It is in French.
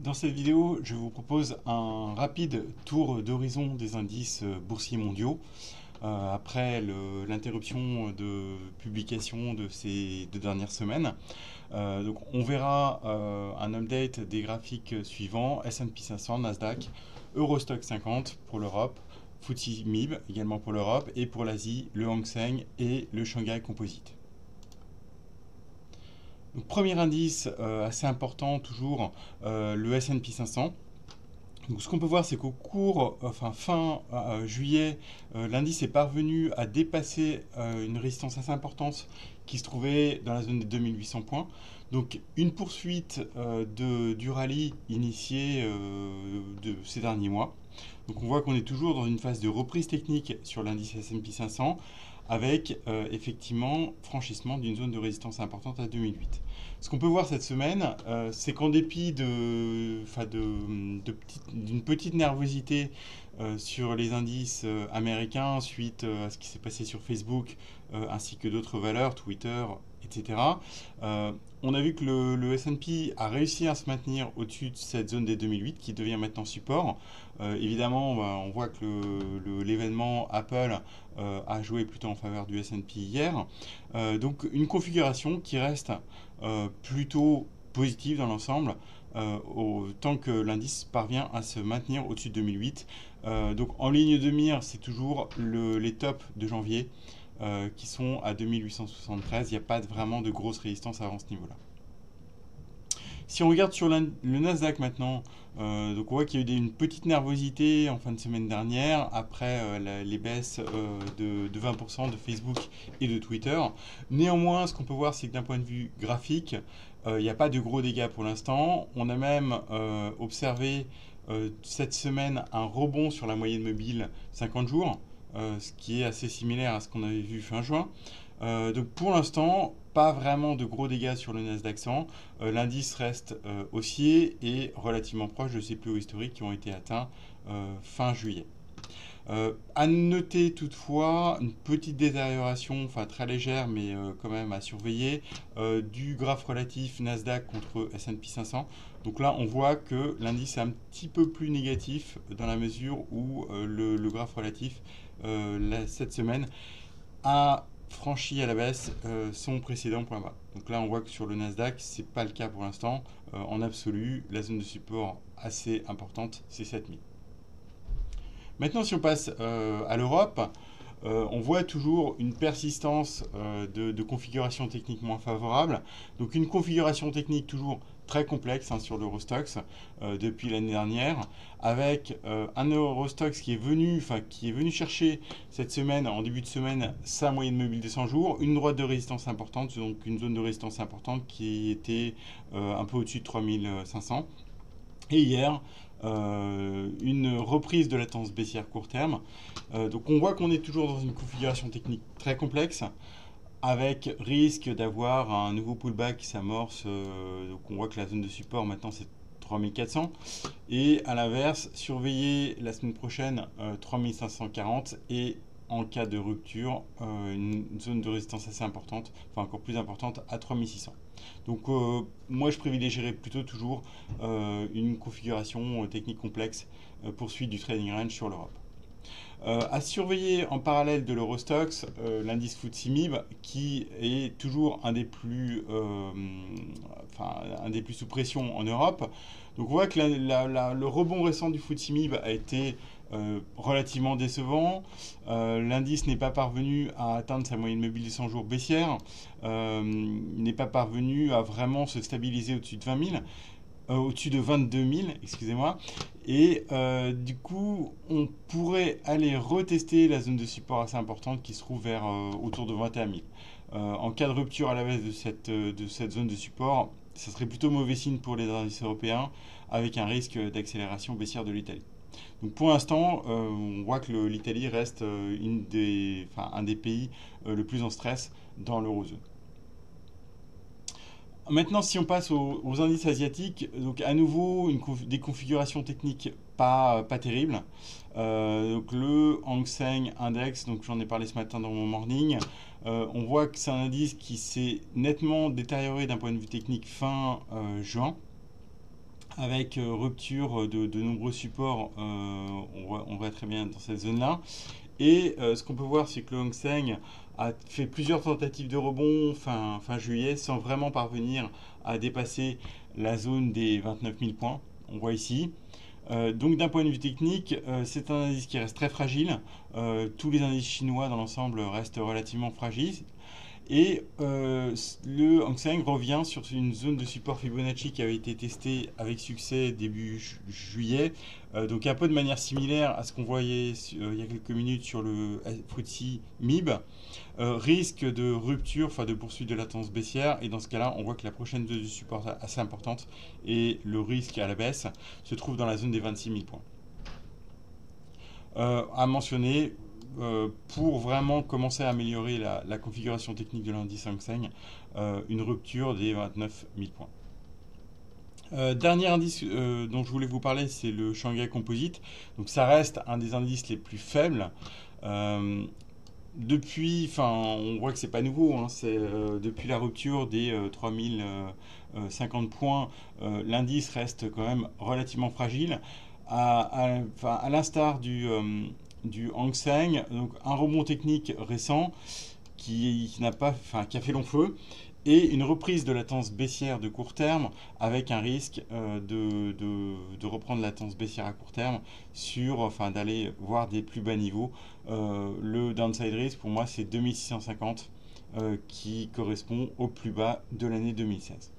Dans cette vidéo, je vous propose un rapide tour d'horizon des indices boursiers mondiaux après l'interruption de publication de ces 2 dernières semaines. Donc on verra un update des graphiques suivants: S&P 500, Nasdaq, Eurostock 50 pour l'Europe, FTSE MIB également pour l'Europe, et pour l'Asie, le Hang Seng et le Shanghai Composite. Donc, premier indice assez important toujours, le S&P 500. Donc, ce qu'on peut voir, c'est qu'au cours, enfin fin juillet, l'indice est parvenu à dépasser une résistance assez importante qui se trouvait dans la zone des 2800 points. Donc une poursuite du rallye initié de ces derniers mois. Donc on voit qu'on est toujours dans une phase de reprise technique sur l'indice S&P 500 avec effectivement franchissement d'une zone de résistance importante à 2008. Ce qu'on peut voir cette semaine, c'est qu'en dépit d'une petite nervosité sur les indices américains suite à ce qui s'est passé sur Facebook ainsi que d'autres valeurs, Twitter, etc., on a vu que le S&P a réussi à se maintenir au-dessus de cette zone des 2008 qui devient maintenant support. Évidemment, on voit que l'événement Apple a joué plutôt en faveur du S&P hier. Donc une configuration qui reste plutôt positive dans l'ensemble, tant que l'indice parvient à se maintenir au-dessus de 2008. Donc en ligne de mire, c'est toujours les tops de janvier qui sont à 2873. Il n'y a pas vraiment de grosse résistance avant ce niveau-là. Si on regarde sur le Nasdaq maintenant, donc on voit qu'il y a eu une petite nervosité en fin de semaine dernière après les baisses de 20% de Facebook et de Twitter. Néanmoins, ce qu'on peut voir, c'est que d'un point de vue graphique, il n'y a pas de gros dégâts pour l'instant. On a même observé cette semaine un rebond sur la moyenne mobile 50 jours, ce qui est assez similaire à ce qu'on avait vu fin juin. Donc pour l'instant, pas vraiment de gros dégâts sur le Nasdaq 100. L'indice reste haussier et relativement proche de ses plus hauts historiques qui ont été atteints fin juillet. À noter toutefois une petite détérioration, enfin très légère mais quand même à surveiller, du graphe relatif Nasdaq contre S&P 500. Donc là on voit que l'indice est un petit peu plus négatif dans la mesure où le graphe relatif cette semaine a franchi à la baisse son précédent point bas. Donc là, on voit que sur le Nasdaq, ce n'est pas le cas pour l'instant. En absolu, la zone de support assez importante, c'est 7000. Maintenant, si on passe à l'Europe, on voit toujours une persistance de configuration technique moins favorable. Donc une configuration technique toujours très complexe sur l'Eurostoxx depuis l'année dernière, avec un Eurostoxx qui est venu chercher cette semaine, en début de semaine, sa moyenne mobile des 100 jours, une droite de résistance importante, donc une zone de résistance importante qui était un peu au-dessus de 3500. Et hier, une reprise de la tendance baissière court terme. Donc on voit qu'on est toujours dans une configuration technique très complexe, avec risque d'avoir un nouveau pullback qui s'amorce. Donc on voit que la zone de support maintenant c'est 3400. Et à l'inverse, surveiller la semaine prochaine 3540 et en cas de rupture, une zone de résistance assez importante, enfin encore plus importante, à 3600. Donc moi je privilégierais plutôt toujours une configuration technique complexe poursuite du trading range sur l'Europe. À surveiller en parallèle de l'Eurostoxx, l'indice FTSE MIB qui est toujours un des plus sous pression en Europe. Donc on voit que le rebond récent du FTSE MIB a été relativement décevant. L'indice n'est pas parvenu à atteindre sa moyenne mobile des 100 jours baissière, n'est pas parvenu à vraiment se stabiliser au-dessus de 20 000. Au-dessus de 22 000, excusez-moi. Et du coup, on pourrait aller retester la zone de support assez importante qui se trouve vers autour de 21 000. En cas de rupture à la baisse de cette zone de support, ça serait plutôt mauvais signe pour les indices européens, avec un risque d'accélération baissière de l'Italie. Donc pour l'instant, on voit que l'Italie reste un des pays le plus en stress dans l'eurozone. Maintenant, si on passe aux indices asiatiques, donc à nouveau des configurations techniques pas terribles. Donc le Hang Seng Index, donc j'en ai parlé ce matin dans mon morning, on voit que c'est un indice qui s'est nettement détérioré d'un point de vue technique fin juin, avec rupture de nombreux supports, on voit très bien dans cette zone-là. Et ce qu'on peut voir, c'est que le Hang Seng a fait plusieurs tentatives de rebond fin juillet sans vraiment parvenir à dépasser la zone des 29 000 points. On voit ici. Donc d'un point de vue technique, c'est un indice qui reste très fragile. Tous les indices chinois dans l'ensemble restent relativement fragiles. Et le Hang Seng revient sur une zone de support Fibonacci qui avait été testée avec succès début juillet. Donc un peu de manière similaire à ce qu'on voyait il y a quelques minutes sur le FTSE MIB. Risque de rupture, enfin de poursuite de la tendance baissière. Et dans ce cas-là, on voit que la prochaine zone de support assez importante et le risque à la baisse se trouve dans la zone des 26 000 points. À mentionner, pour vraiment commencer à améliorer la configuration technique de l'indice Hang Seng, une rupture des 29 000 points. Dernier indice dont je voulais vous parler, c'est le Shanghai Composite. Donc ça reste un des indices les plus faibles. On voit que c'est pas nouveau, hein, depuis la rupture des 3050 points, l'indice reste quand même relativement fragile. À l'instar du Hang Seng, donc un rebond technique récent qui a fait long feu, et une reprise de la tendance baissière de court terme avec un risque de reprendre la tendance baissière à court terme d'aller voir des plus bas niveaux. Le downside risk pour moi c'est 2650 qui correspond au plus bas de l'année 2016.